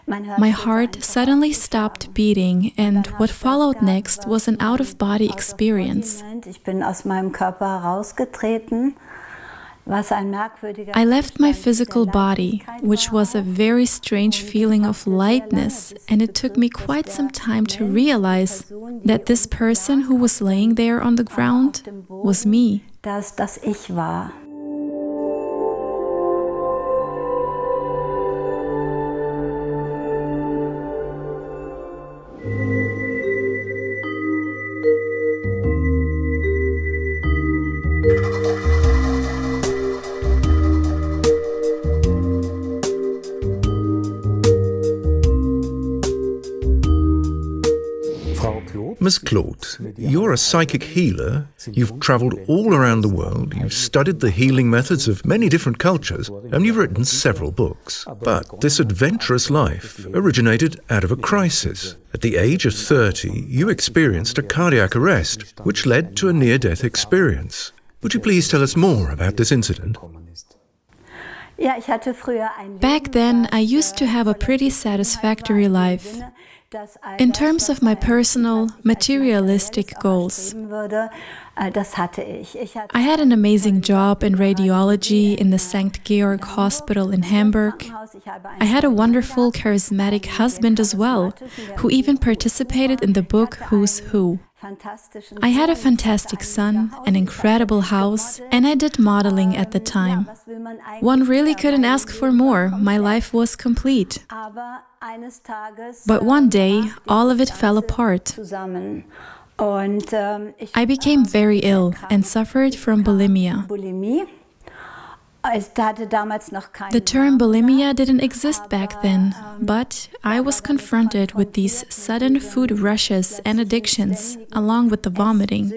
My heart suddenly stopped beating, and what followed next was an out-of-body experience. Ich bin aus meinem Körper herausgetreten. I left my physical body, which was a very strange feeling of lightness, and it took me quite some time to realize that this person who was laying there on the ground was me. Dass das ich war. Ms. Claude, you're a psychic healer. You've traveled all around the world, you've studied the healing methods of many different cultures, and you've written several books. But this adventurous life originated out of a crisis. At the age of 30, you experienced a cardiac arrest, which led to a near-death experience. Would you please tell us more about this incident? Back then, I used to have a pretty satisfactory life. In terms of my personal, materialistic goals, I had an amazing job in radiology in the St. Georg Hospital in Hamburg. I had a wonderful, charismatic husband as well, who even participated in the book Who's Who. I had a fantastic son, an incredible house, and I did modeling at the time. One really couldn't ask for more. My life was complete. But one day, all of it fell apart. I became very ill and suffered from bulimia. The term bulimia didn't exist back then, but I was confronted with these sudden food rushes and addictions, along with the vomiting.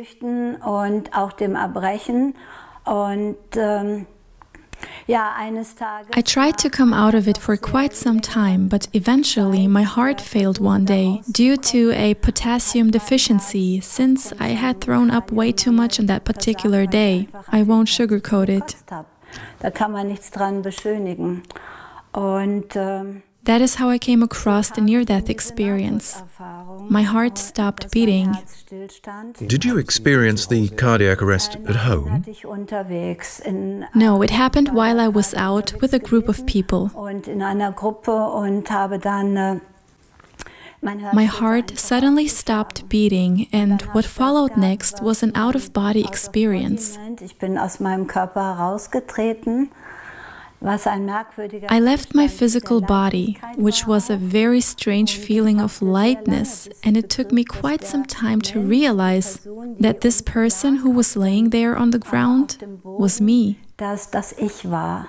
I tried to come out of it for quite some time, but eventually my heart failed one day due to a potassium deficiency, since I had thrown up way too much on that particular day. I won't sugarcoat it. Da kann man nichts dran beschönigen. That is how I came across the near-death experience. My heart stopped beating. Did you experience the cardiac arrest at home? No, it happened while I was out with a group of people. My heart suddenly stopped beating, and what followed next was an out-of-body experience. Ich bin aus meinem Körper herausgetreten. I left my physical body, which was a very strange feeling of lightness, and it took me quite some time to realize that this person who was laying there on the ground was me. Dass das ich war.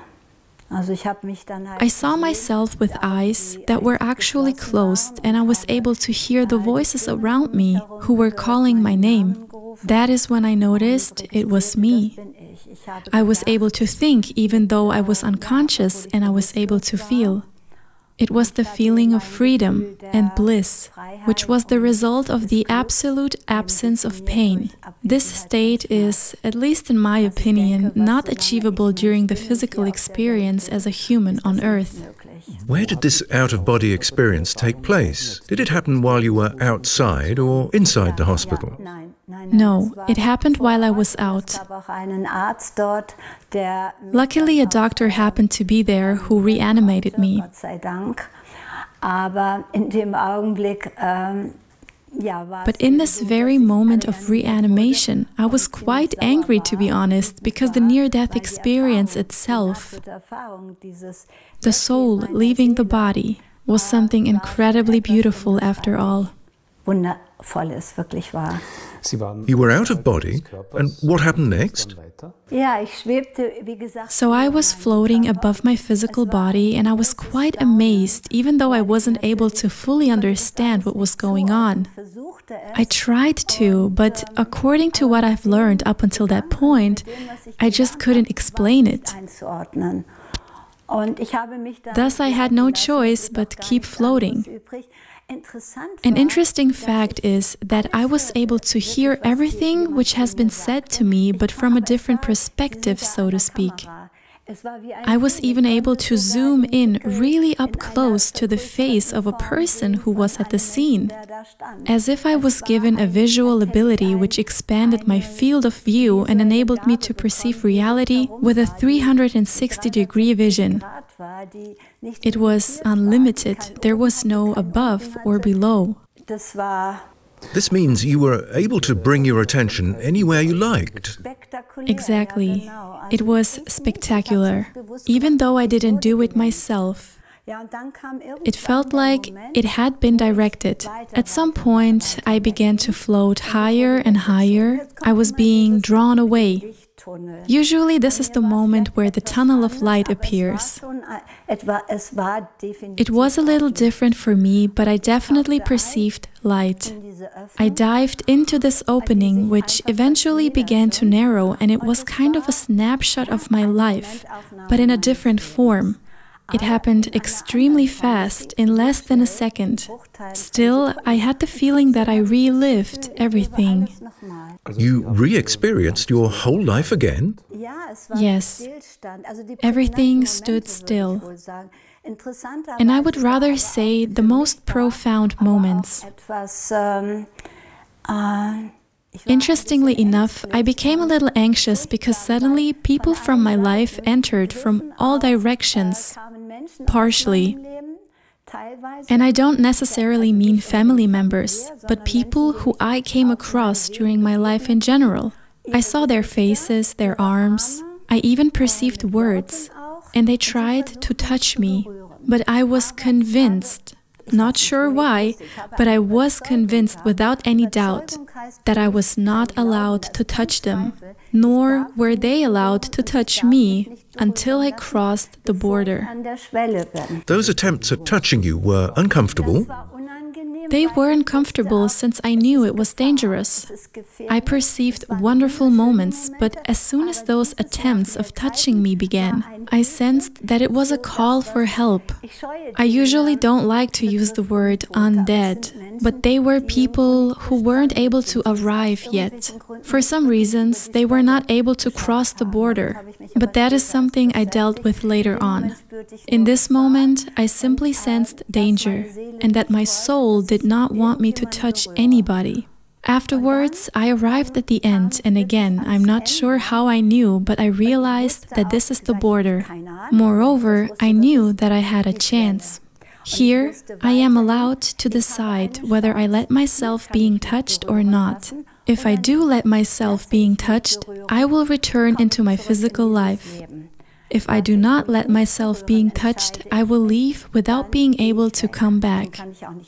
I saw myself with eyes that were actually closed, and I was able to hear the voices around me who were calling my name. That is when I noticed it was me. I was able to think even though I was unconscious, and I was able to feel. It was the feeling of freedom and bliss, which was the result of the absolute absence of pain. This state is, at least in my opinion, not achievable during the physical experience as a human on Earth. Where did this out-of-body experience take place? Did it happen while you were outside or inside the hospital? No, it happened while I was out. Luckily, a doctor happened to be there who reanimated me. But in this very moment of reanimation, I was quite angry, to be honest, because the near-death experience itself, the soul leaving the body, was something incredibly beautiful after all. You were out of body, and what happened next? So I was floating above my physical body, and I was quite amazed, even though I wasn't able to fully understand what was going on. I tried to, but according to what I've learned up until that point, I just couldn't explain it. Thus, I had no choice but keep floating. An interesting fact is that I was able to hear everything which has been said to me, but from a different perspective, so to speak. I was even able to zoom in really up close to the face of a person who was at the scene, as if I was given a visual ability which expanded my field of view and enabled me to perceive reality with a 360-degree vision. It was unlimited. There was no above or below. This means you were able to bring your attention anywhere you liked. Exactly. It was spectacular. Even though I didn't do it myself, it felt like it had been directed. At some point, I began to float higher and higher. I was being drawn away. Usually, this is the moment where the tunnel of light appears. It was a little different for me, but I definitely perceived light. I dived into this opening, which eventually began to narrow, and it was kind of a snapshot of my life, but in a different form. It happened extremely fast, in less than a second. Still, I had the feeling that I relived everything. You re-experienced your whole life again? Yes. Everything stood still. And I would rather say the most profound moments. Interestingly enough, I became a little anxious because suddenly people from my life entered from all directions, partially. And I don't necessarily mean family members, but people who I came across during my life in general. I saw their faces, their arms. I even perceived words, and they tried to touch me, but I was convinced. Not sure why, but I was convinced without any doubt that I was not allowed to touch them, nor were they allowed to touch me until I crossed the border. Those attempts at touching you were uncomfortable? They were uncomfortable since I knew it was dangerous. I perceived wonderful moments, but as soon as those attempts of touching me began, I sensed that it was a call for help. I usually don't like to use the word undead, but they were people who weren't able to arrive yet. For some reasons, they were not able to cross the border, but that is something I dealt with later on. In this moment, I simply sensed danger, and that my soul did not want me to touch anybody. Afterwards, I arrived at the end, and again, I'm not sure how I knew, but I realized that this is the border. Moreover, I knew that I had a chance. Here, I am allowed to decide whether I let myself being touched or not. If I do let myself being touched, I will return into my physical life. If I do not let myself being touched, I will leave without being able to come back.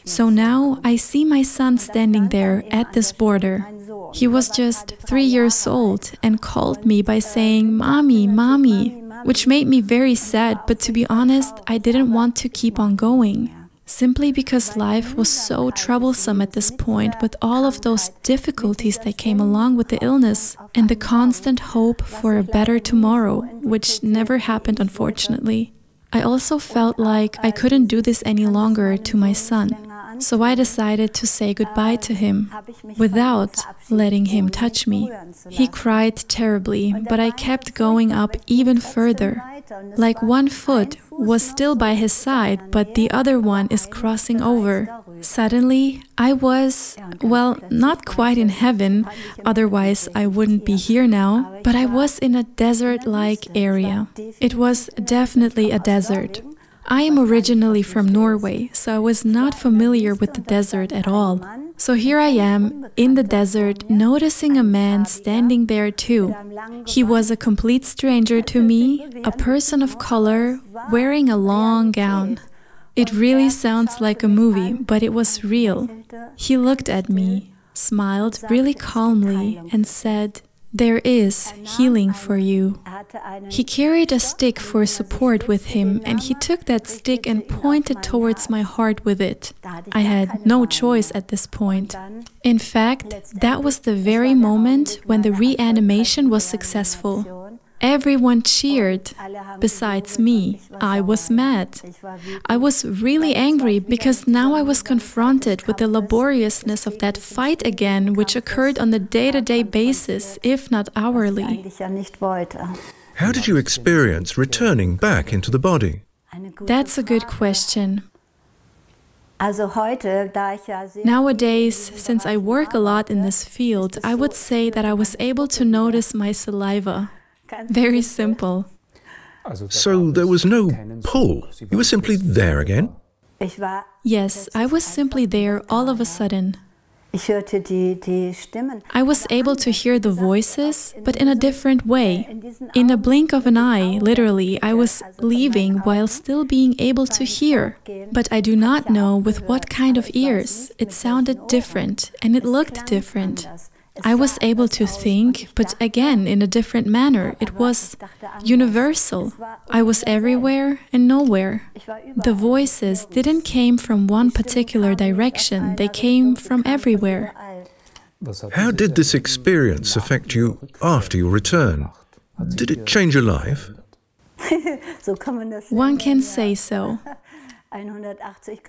So now I see my son standing there at this border. He was just 3 years old and called me by saying, "Mommy, Mommy," which made me very sad, but to be honest, I didn't want to keep on going. Simply because life was so troublesome at this point, with all of those difficulties that came along with the illness and the constant hope for a better tomorrow, which never happened, unfortunately. I also felt like I couldn't do this any longer to my son, so I decided to say goodbye to him without letting him touch me. He cried terribly, but I kept going up even further. Like one foot was still by his side, but the other one is crossing over. Suddenly, I was, well, not quite in heaven, otherwise I wouldn't be here now, but I was in a desert-like area. It was definitely a desert. I am originally from Norway, so I was not familiar with the desert at all. So here I am, in the desert, noticing a man standing there too. He was a complete stranger to me, a person of color, wearing a long gown. It really sounds like a movie, but it was real. He looked at me, smiled really calmly, and said, "There is healing for you." He carried a stick for support with him, and he took that stick and pointed towards my heart with it. I had no choice at this point. In fact, that was the very moment when the reanimation was successful. Everyone cheered. Besides me, I was mad. I was really angry because now I was confronted with the laboriousness of that fight again, which occurred on a day-to-day basis, if not hourly. How did you experience returning back into the body? That's a good question. Nowadays, since I work a lot in this field, I would say that I was able to notice my saliva. Very simple. So there was no pull. You were simply there again? Yes, I was simply there all of a sudden. I was able to hear the voices, but in a different way. In a blink of an eye, literally, I was leaving while still being able to hear. But I do not know with what kind of ears. It sounded different, and it looked different. I was able to think, but again, in a different manner. It was universal. I was everywhere and nowhere. The voices didn't come from one particular direction. They came from everywhere. How did this experience affect you after your return? Did it change your life? One can say so.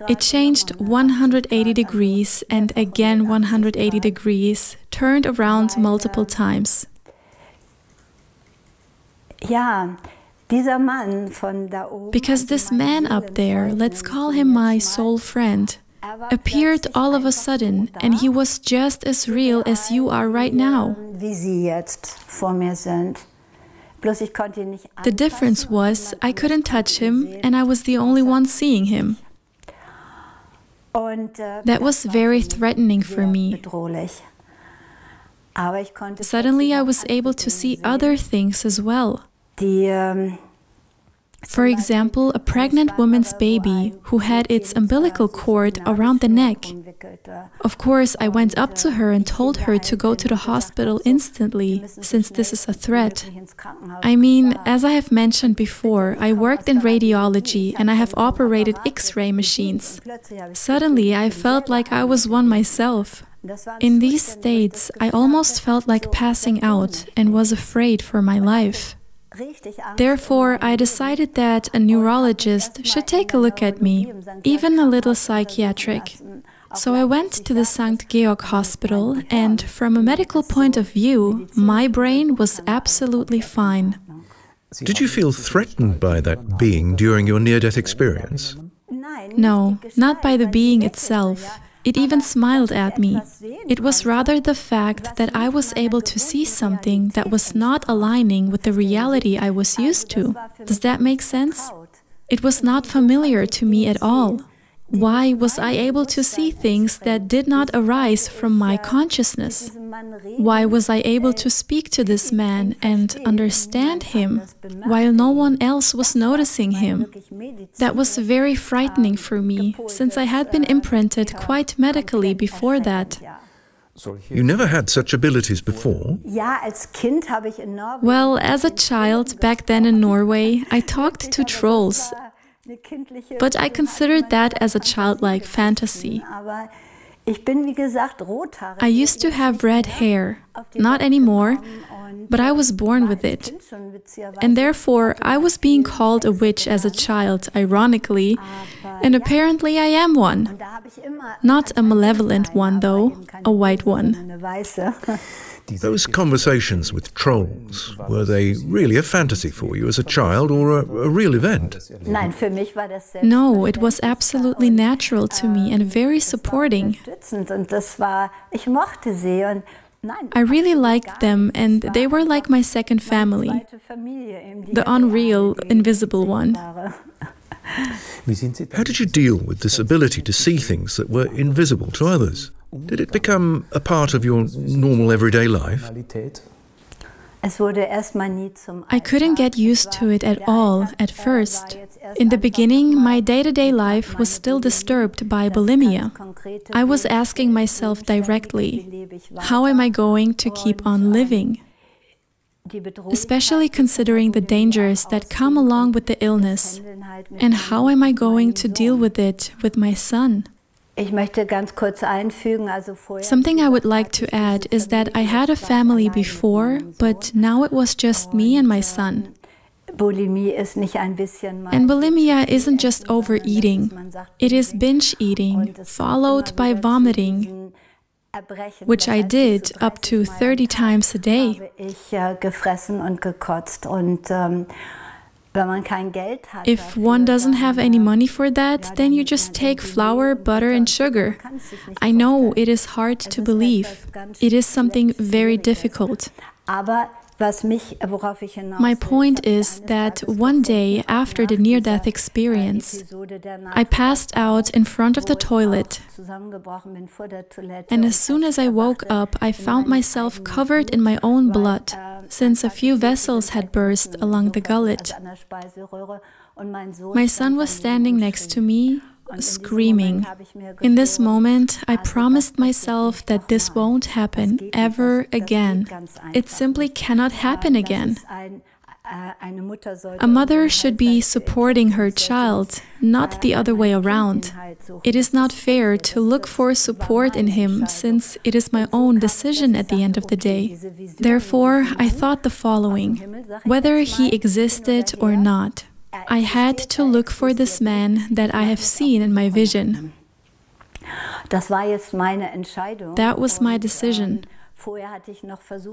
It changed 180 degrees and again 180 degrees, turned around multiple times. Because this man up there, let's call him my soul friend, appeared all of a sudden, and he was just as real as you are right now. The difference was I couldn't touch him and I was the only one seeing him. That was very threatening for me. Suddenly I was able to see other things as well. For example, a pregnant woman's baby who had its umbilical cord around the neck. Of course, I went up to her and told her to go to the hospital instantly, since this is a threat. I mean, as I have mentioned before, I worked in radiology and I have operated X-ray machines. Suddenly, I felt like I was one myself. In these states, I almost felt like passing out and was afraid for my life. Therefore, I decided that a neurologist should take a look at me, even a little psychiatric. So I went to the St. Georg Hospital, and from a medical point of view, my brain was absolutely fine. Did you feel threatened by that being during your near-death experience? No, not by the being itself. It even smiled at me. It was rather the fact that I was able to see something that was not aligning with the reality I was used to. Does that make sense? It was not familiar to me at all. Why was I able to see things that did not arise from my consciousness? Why was I able to speak to this man and understand him while no one else was noticing him? That was very frightening for me, since I had been imprinted quite medically before that. You never had such abilities before? Well, as a child, back then in Norway, I talked to trolls. But I considered that as a childlike fantasy. I used to have red hair, not anymore, but I was born with it. And therefore, I was being called a witch as a child, ironically, and apparently I am one. Not a malevolent one, though, a white one. Those conversations with trolls, were they really a fantasy for you as a child or a real event? No, it was absolutely natural to me and very supporting. I really liked them and they were like my second family, the unreal, invisible one. How did you deal with this ability to see things that were invisible to others? Did it become a part of your normal everyday life? I couldn't get used to it at all at first. In the beginning, my day-to-day life was still disturbed by bulimia. I was asking myself directly, how am I going to keep on living? Especially considering the dangers that come along with the illness. And how am I going to deal with it with my son? Something I would like to add is that I had a family before, but now it was just me and my son. And bulimia isn't just overeating, it is binge eating, followed by vomiting. which I did up to 30 times a day. If one doesn't have any money for that, then you just take flour, butter, and sugar. I know it is hard to believe. It is something very difficult. My point is that one day after the near-death experience, I passed out in front of the toilet, and as soon as I woke up, I found myself covered in my own blood, since a few vessels had burst along the gullet. My son was standing next to me, screaming. In this moment, I promised myself that this won't happen ever again. It simply cannot happen again. A mother should be supporting her child, not the other way around. It is not fair to look for support in him, since it is my own decision at the end of the day. Therefore, I thought the following: whether he existed or not, I had to look for this man that I have seen in my vision. That was my decision.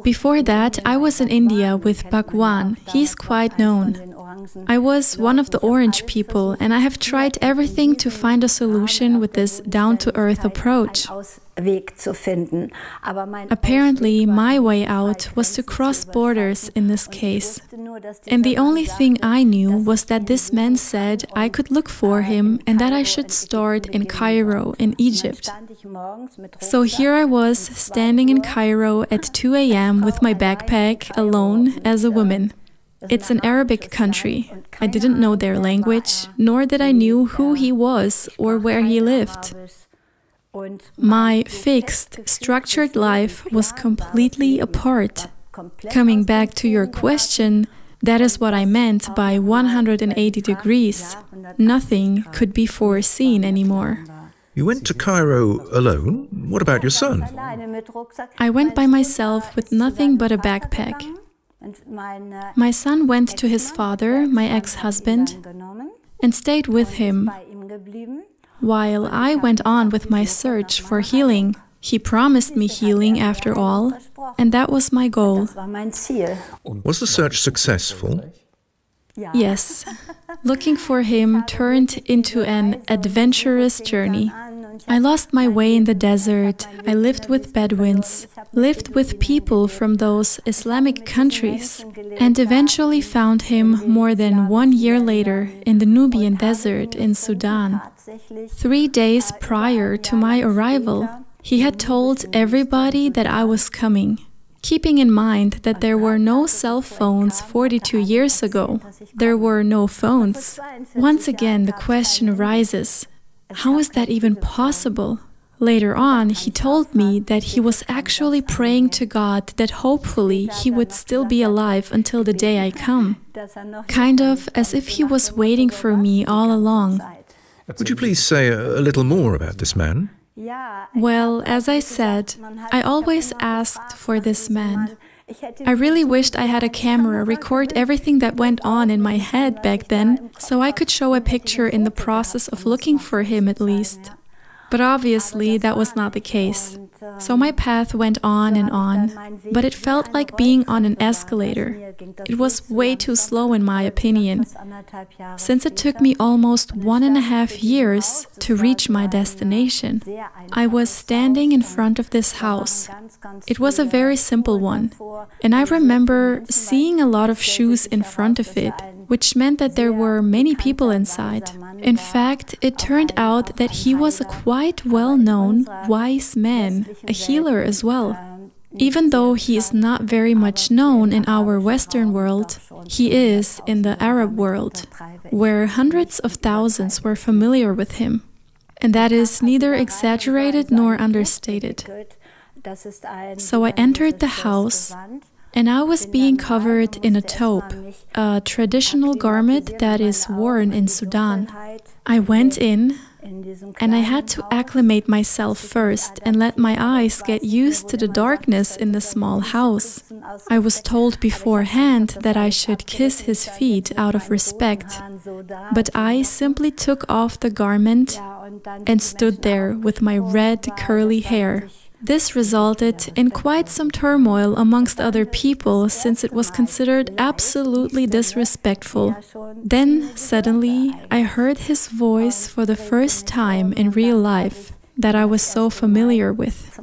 Before that, I was in India with Bhagwan. He's quite known. I was one of the orange people, and I have tried everything to find a solution with this down-to-earth approach. Apparently, my way out was to cross borders in this case. And the only thing I knew was that this man said I could look for him and that I should start in Cairo, in Egypt. So here I was, standing in Cairo at 2 a.m. with my backpack, alone as a woman. It's an Arabic country. I didn't know their language, nor did I know who he was or where he lived. My fixed, structured life was completely apart. Coming back to your question, that is what I meant by 180 degrees. Nothing could be foreseen anymore. You went to Cairo alone? What about your son? I went by myself with nothing but a backpack. My son went to his father, my ex-husband, and stayed with him, while I went on with my search for healing. He promised me healing after all, and that was my goal. Was the search successful? Yes. Looking for him turned into an adventurous journey. I lost my way in the desert. I lived with Bedouins, lived with people from those Islamic countries, and eventually found him more than 1 year later in the Nubian desert in Sudan. 3 days prior to my arrival, he had told everybody that I was coming. Keeping in mind that there were no cell phones 42 years ago, there were no phones. Once again, the question arises, how is that even possible? Later on, he told me that he was actually praying to God that hopefully he would still be alive until the day I come. Kind of as if he was waiting for me all along. Would you please say a little more about this man? Well, as I said, I always asked for this man. I really wished I had a camera record everything that went on in my head back then, so I could show a picture in the process of looking for him at least. But obviously that was not the case. So my path went on, but it felt like being on an escalator. It was way too slow in my opinion, since it took me almost 1.5 years to reach my destination. I was standing in front of this house. It was a very simple one, and I remember seeing a lot of shoes in front of it, which meant that there were many people inside. In fact, it turned out that he was a quite well-known, wise man, a healer as well. Even though he is not very much known in our Western world, he is in the Arab world, where hundreds of thousands were familiar with him. And that is neither exaggerated nor understated. So I entered the house, and I was being covered in a tope, a traditional garment that is worn in Sudan. I went in, and I had to acclimate myself first and let my eyes get used to the darkness in the small house. I was told beforehand that I should kiss his feet out of respect, but I simply took off the garment and stood there with my red curly hair. This resulted in quite some turmoil amongst other people, since it was considered absolutely disrespectful. Then, suddenly, I heard his voice for the first time in real life that I was so familiar with.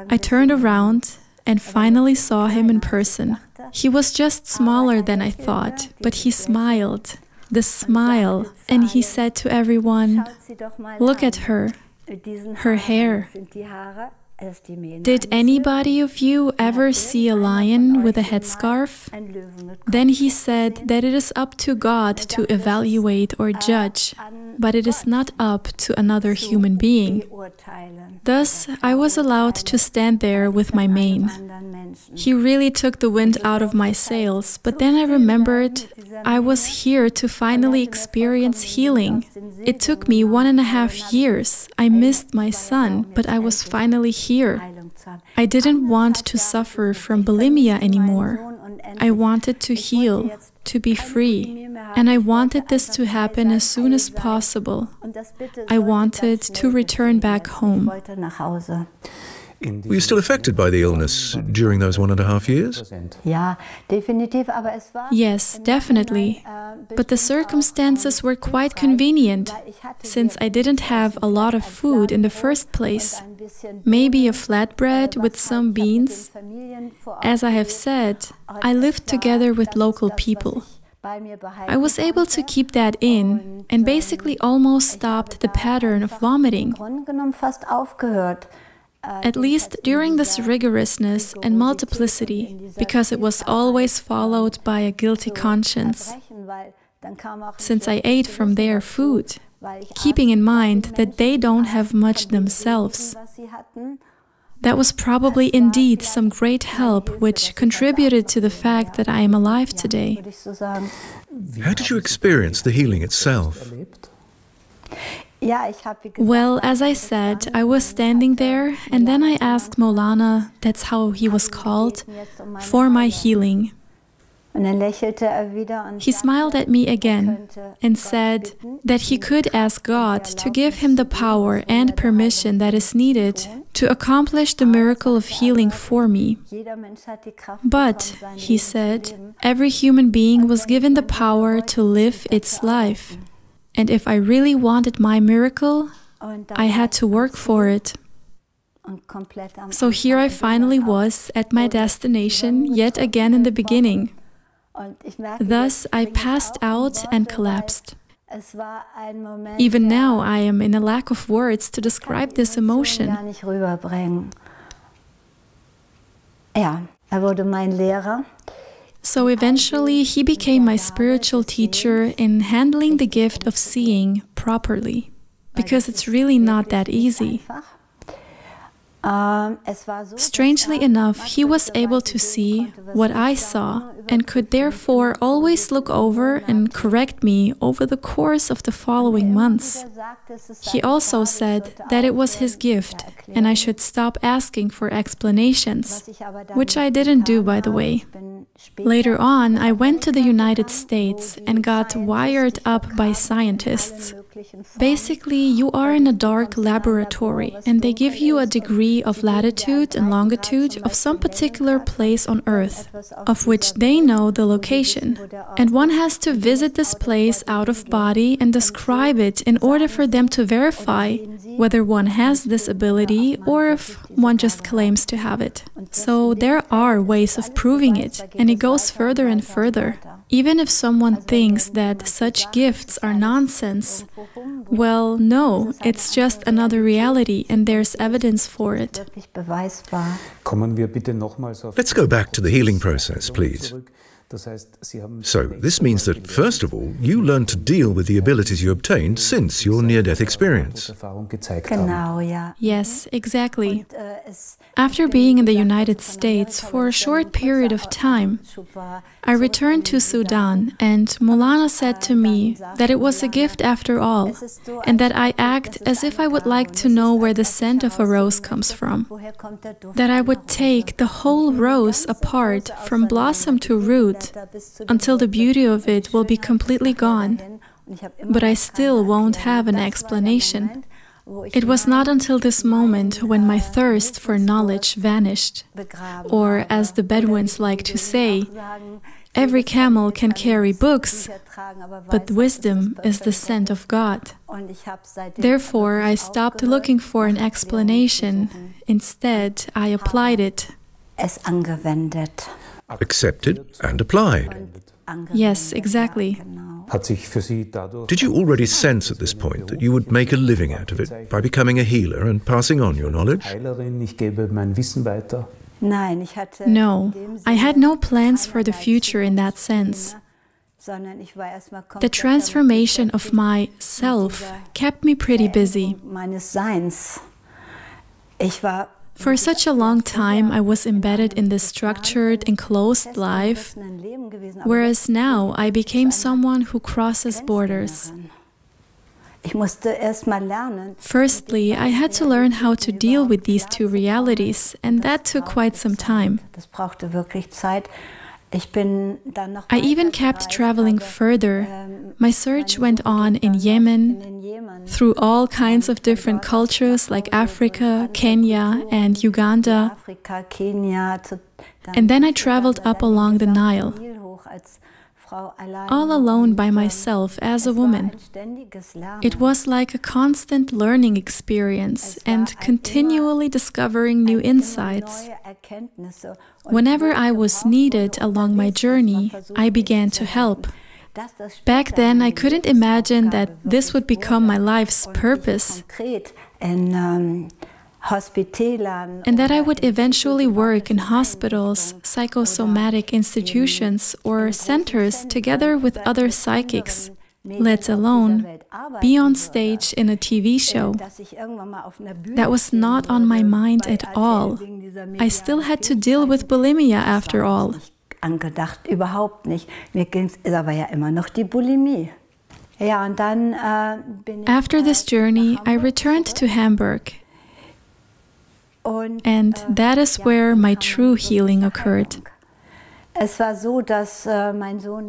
I turned around and finally saw him in person. He was just smaller than I thought, but he smiled. The smile, and he said to everyone, "Look at her. Her hair. Did anybody of you ever see a lion with a headscarf?" Then he said that it is up to God to evaluate or judge, but it is not up to another human being. Thus, I was allowed to stand there with my mane. He really took the wind out of my sails, but then I remembered I was here to finally experience healing. It took me 1.5 years. I missed my son, but I was finally here. I didn't want to suffer from bulimia anymore. I wanted to heal, to be free, and I wanted this to happen as soon as possible. I wanted to return back home. Were you still affected by the illness during those 1.5 years? Yes, definitely. But the circumstances were quite convenient, since I didn't have a lot of food in the first place. Maybe a flatbread with some beans. As I have said, I lived together with local people. I was able to keep that in and basically almost stopped the pattern of vomiting. At least during this rigorousness and multiplicity, because it was always followed by a guilty conscience, since I ate from their food, keeping in mind that they don't have much themselves. That was probably indeed some great help which contributed to the fact that I am alive today. How did you experience the healing itself? Well, as I said, I was standing there, and then I asked Maulana, that's how he was called, for my healing. He smiled at me again and said that he could ask God to give him the power and permission that is needed to accomplish the miracle of healing for me. But, he said, every human being was given the power to live its life. And if I really wanted my miracle, I had to work for it. So here I finally was at my destination yet again in the beginning. Thus I passed out and collapsed. Even now I am in a lack of words to describe this emotion. So eventually he became my spiritual teacher in handling the gift of seeing properly, because it's really not that easy. Strangely enough, he was able to see what I saw and could therefore always look over and correct me over the course of the following months. He also said that it was his gift and I should stop asking for explanations, which I didn't do, by the way. Later on, I went to the United States and got wired up by scientists. Basically, you are in a dark laboratory and they give you a degree of latitude and longitude of some particular place on Earth, of which they know the location. And one has to visit this place out of body and describe it in order for them to verify whether one has this ability or if one just claims to have it. So there are ways of proving it, and it goes further and further. Even if someone thinks that such gifts are nonsense, well, no, it's just another reality and there's evidence for it. Let's go back to the healing process, please. So, this means that, first of all, you learned to deal with the abilities you obtained since your near-death experience. Yes, exactly. After being in the United States for a short period of time, I returned to Sudan, and Maulana said to me that it was a gift after all, and that I act as if I would like to know where the scent of a rose comes from. That I would take the whole rose apart from blossom to root, until the beauty of it will be completely gone. But I still won't have an explanation. It was not until this moment when my thirst for knowledge vanished, or as the Bedouins like to say, every camel can carry books, but wisdom is the scent of God. Therefore, I stopped looking for an explanation. Instead, I applied it. Accepted and applied. Yes, exactly. Did you already sense at this point that you would make a living out of it by becoming a healer and passing on your knowledge? No, I had no plans for the future in that sense. The transformation of my self kept me pretty busy. For such a long time, I was embedded in this structured, enclosed life, whereas now I became someone who crosses borders. Firstly, I had to learn how to deal with these two realities, and that took quite some time. I even kept traveling further. My search went on in Yemen, through all kinds of different cultures like Africa, Kenya, and Uganda. And then I traveled up along the Nile, all alone by myself as a woman. It was like a constant learning experience and continually discovering new insights. Whenever I was needed along my journey, I began to help. Back then, I couldn't imagine that this would become my life's purpose, and that I would eventually work in hospitals, psychosomatic institutions, or centers together with other psychics, let alone be on stage in a TV show. That was not on my mind at all. I still had to deal with bulimia after all. After this journey, I returned to Hamburg. And that is where my true healing occurred.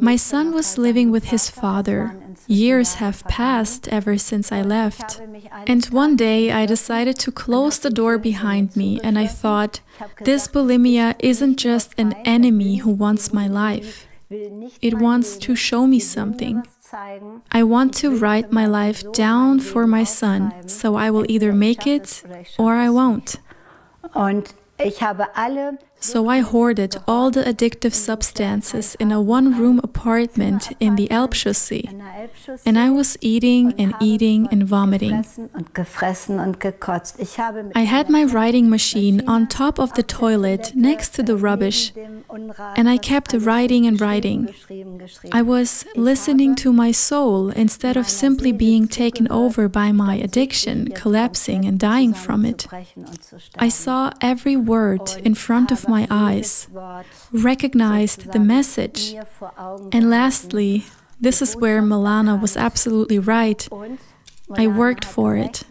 My son was living with his father. Years have passed ever since I left. And one day I decided to close the door behind me, and I thought, this bulimia isn't just an enemy who wants my life. It wants to show me something. I want to write my life down for my son, so I will either make it or I won't. So I hoarded all the addictive substances in a one-room apartment in the Elbchaussee, and I was eating and vomiting. I had my writing machine on top of the toilet next to the rubbish, and I kept writing and writing. I was listening to my soul instead of simply being taken over by my addiction, collapsing and dying from it. I saw every word in front of my eyes, recognized the message, and lastly, this is where Milana was absolutely right. I worked for it,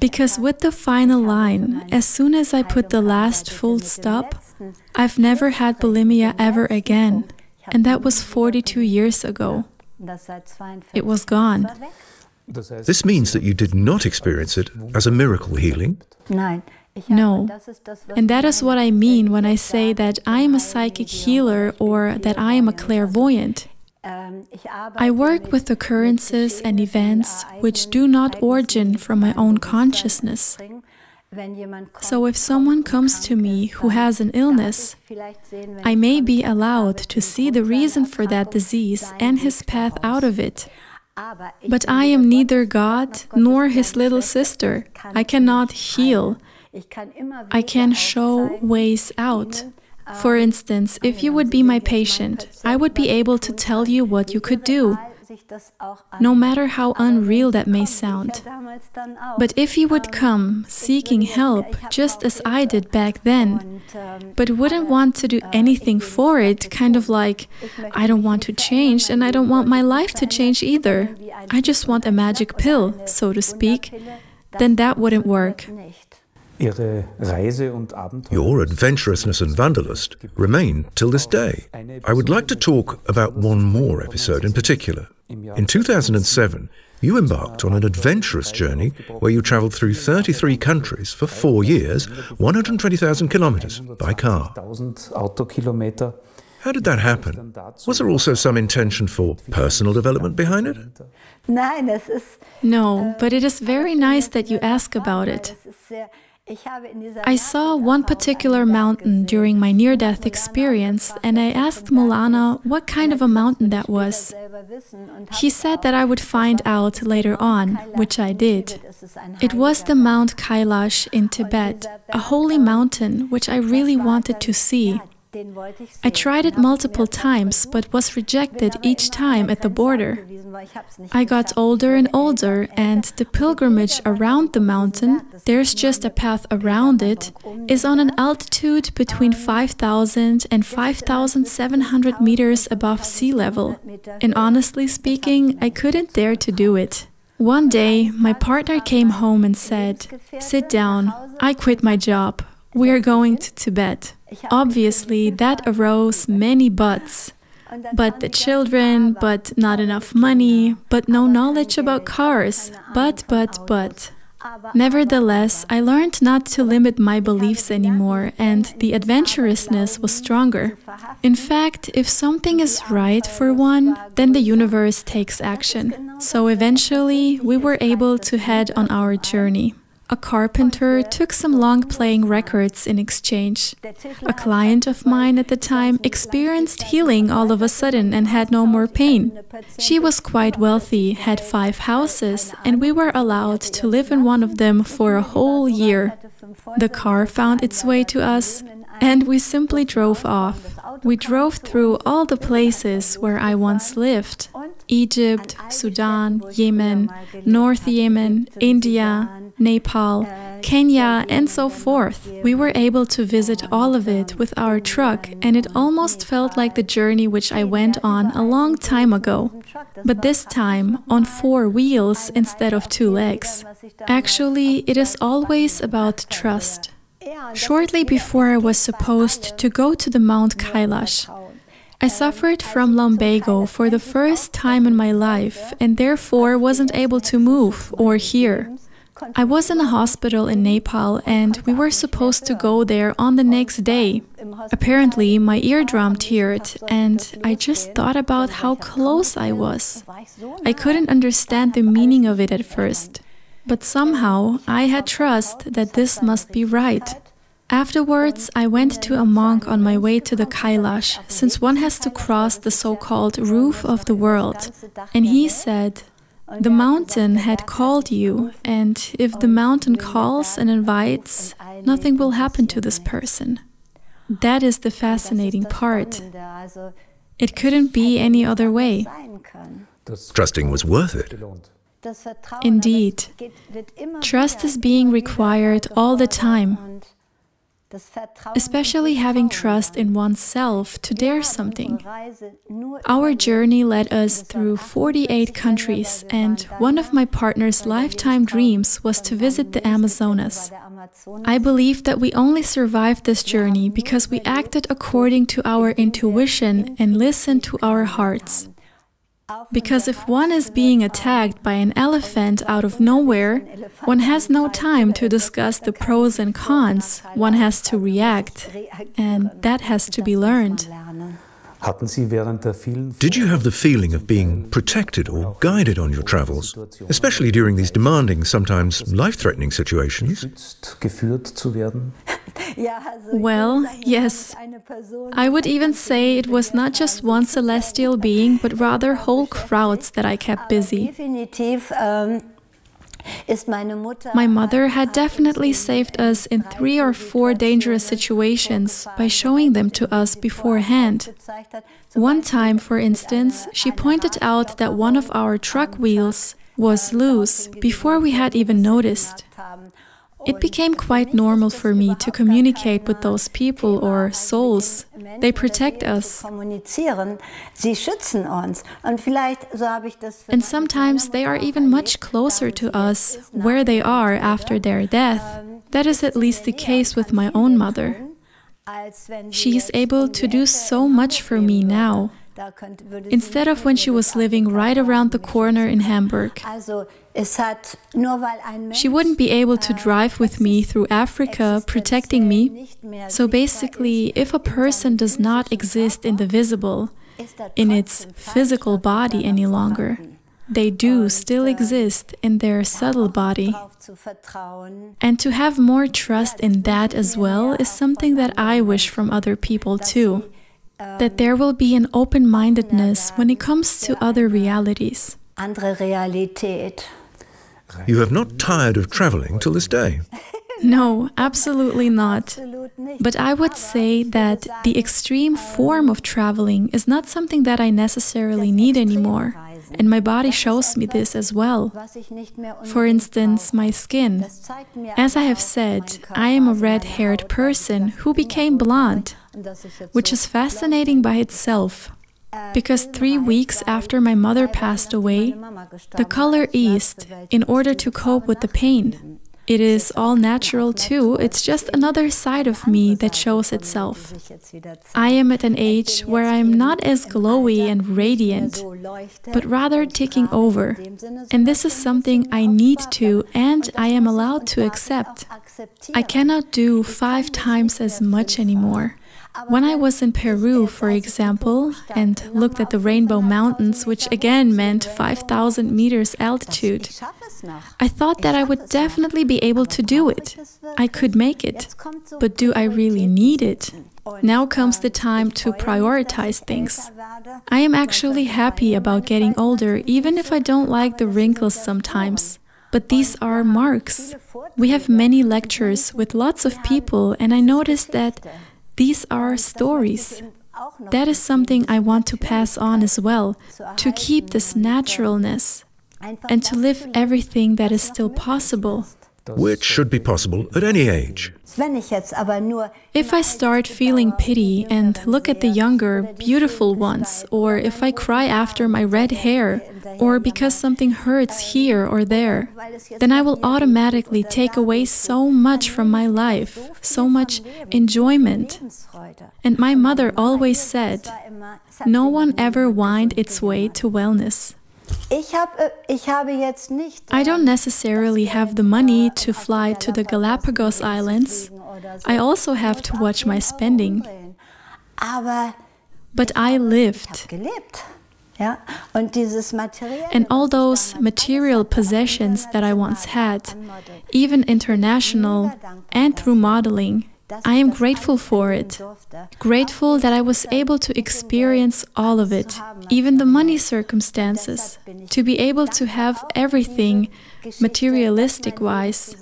because with the final line, as soon as I put the last full stop, I've never had bulimia ever again, and that was 42 years ago. It was gone. This means that you did not experience it as a miracle healing? No, and that is what I mean when I say that I am a psychic healer or that I am a clairvoyant. I work with occurrences and events which do not origin from my own consciousness. So if someone comes to me who has an illness, I may be allowed to see the reason for that disease and his path out of it. But I am neither God nor his little sister. I cannot heal. I can show ways out. For instance, if you would be my patient, I would be able to tell you what you could do, no matter how unreal that may sound. But if you would come seeking help, just as I did back then, but wouldn't want to do anything for it, kind of like, I don't want to change and I don't want my life to change either, I just want a magic pill, so to speak, then that wouldn't work. Your adventurousness and wanderlust remain till this day. I would like to talk about one more episode in particular. In 2007, you embarked on an adventurous journey where you traveled through 33 countries for 4 years, 120,000 kilometers by car. How did that happen? Was there also some intention for personal development behind it? No, but it is very nice that you ask about it. I saw one particular mountain during my near-death experience, and I asked Maulana what kind of a mountain that was. He said that I would find out later on, which I did. It was the Mount Kailash in Tibet, a holy mountain which I really wanted to see. I tried it multiple times, but was rejected each time at the border. I got older and older, and the pilgrimage around the mountain, there's just a path around it, is on an altitude between 5,000 and 5,700 meters above sea level. And honestly speaking, I couldn't dare to do it. One day, my partner came home and said, "Sit down, I quit my job. We are going to Tibet." Obviously, that arose many buts. But the children, but not enough money, but no knowledge about cars, but. Nevertheless, I learned not to limit my beliefs anymore, and the adventurousness was stronger. In fact, if something is right for one, then the universe takes action. So eventually, we were able to head on our journey. A carpenter took some long-playing records in exchange. A client of mine at the time experienced healing all of a sudden and had no more pain. She was quite wealthy, had 5 houses, and we were allowed to live in one of them for a whole year. The car found its way to us, and we simply drove off. We drove through all the places where I once lived: Egypt, Sudan, Yemen, North Yemen, India, Nepal, Kenya, and so forth. We were able to visit all of it with our truck, and it almost felt like the journey which I went on a long time ago. But this time, on 4 wheels instead of 2 legs. Actually, it is always about trust. Shortly before I was supposed to go to the Mount Kailash, I suffered from lumbago for the first time in my life, and therefore wasn't able to move or hear. I was in a hospital in Nepal, and we were supposed to go there on the next day. Apparently, my eardrum teared, and I just thought about how close I was. I couldn't understand the meaning of it at first, but somehow I had trust that this must be right. Afterwards, I went to a monk on my way to the Kailash, since one has to cross the so-called roof of the world, and he said, "The mountain had called you, and if the mountain calls and invites, nothing will happen to this person." That is the fascinating part. It couldn't be any other way. Trusting was worth it. Indeed. Trust is being required all the time. Especially having trust in oneself to dare something. Our journey led us through 48 countries, and one of my partner's lifetime dreams was to visit the Amazonas. I believe that we only survived this journey because we acted according to our intuition and listened to our hearts. Because if one is being attacked by an elephant out of nowhere, one has no time to discuss the pros and cons. One has to react, and that has to be learned. Did you have the feeling of being protected or guided on your travels, especially during these demanding, sometimes life-threatening situations? Well, yes. I would even say it was not just one celestial being, but rather whole crowds that I kept busy. My mother had definitely saved us in 3 or 4 dangerous situations by showing them to us beforehand. One time, for instance, she pointed out that one of our truck wheels was loose before we had even noticed. It became quite normal for me to communicate with those people or souls. They protect us. And sometimes they are even much closer to us, where they are after their death. That is at least the case with my own mother. She is able to do so much for me now. instead of when she was living right around the corner in Hamburg. She wouldn't be able to drive with me through Africa, protecting me. So basically, if a person does not exist in the visible, in its physical body any longer, they do still exist in their subtle body. And to have more trust in that as well is something that I wish from other people too. That there will be an open-mindedness when it comes to other realities. You have not tired of traveling till this day. No, absolutely not. But I would say that the extreme form of traveling is not something that I necessarily need anymore. And my body shows me this as well. For instance, my skin. As I have said, I am a red-haired person who became blonde, which is fascinating by itself. Because 3 weeks after my mother passed away, the color eased in order to cope with the pain. It is all natural too, it's just another side of me that shows itself. I am at an age where I am not as glowy and radiant, but rather taking over. And this is something I need to and I am allowed to accept. I cannot do 5 times as much anymore. When I was in Peru, for example, and looked at the Rainbow Mountains, which again meant 5,000 meters altitude, I thought that I would definitely be able to do it. I could make it. But do I really need it? Now comes the time to prioritize things. I am actually happy about getting older, even if I don't like the wrinkles sometimes. But these are marks. We have many lectures with lots of people, and I noticed that these are stories. That is something I want to pass on as well, to keep this naturalness and to live everything that is still possible. Which should be possible at any age. If I start feeling pity and look at the younger, beautiful ones, or if I cry after my red hair, or because something hurts here or there, then I will automatically take away so much from my life, so much enjoyment. And my mother always said, no one ever wind its way to wellness. I don't necessarily have the money to fly to the Galapagos Islands. I also have to watch my spending. But I lived. And all those material possessions that I once had, even international and through modeling, I am grateful for it. Grateful that I was able to experience all of it, even the money circumstances, to be able to have everything materialistic-wise.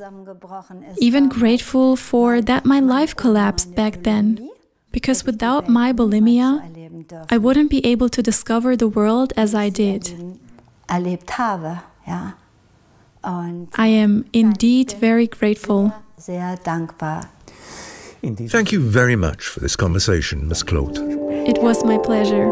Even grateful for that my life collapsed back then, because without my bulimia, I wouldn't be able to discover the world as I did. I am indeed very grateful. Thank you very much for this conversation, Ms. Claude. It was my pleasure.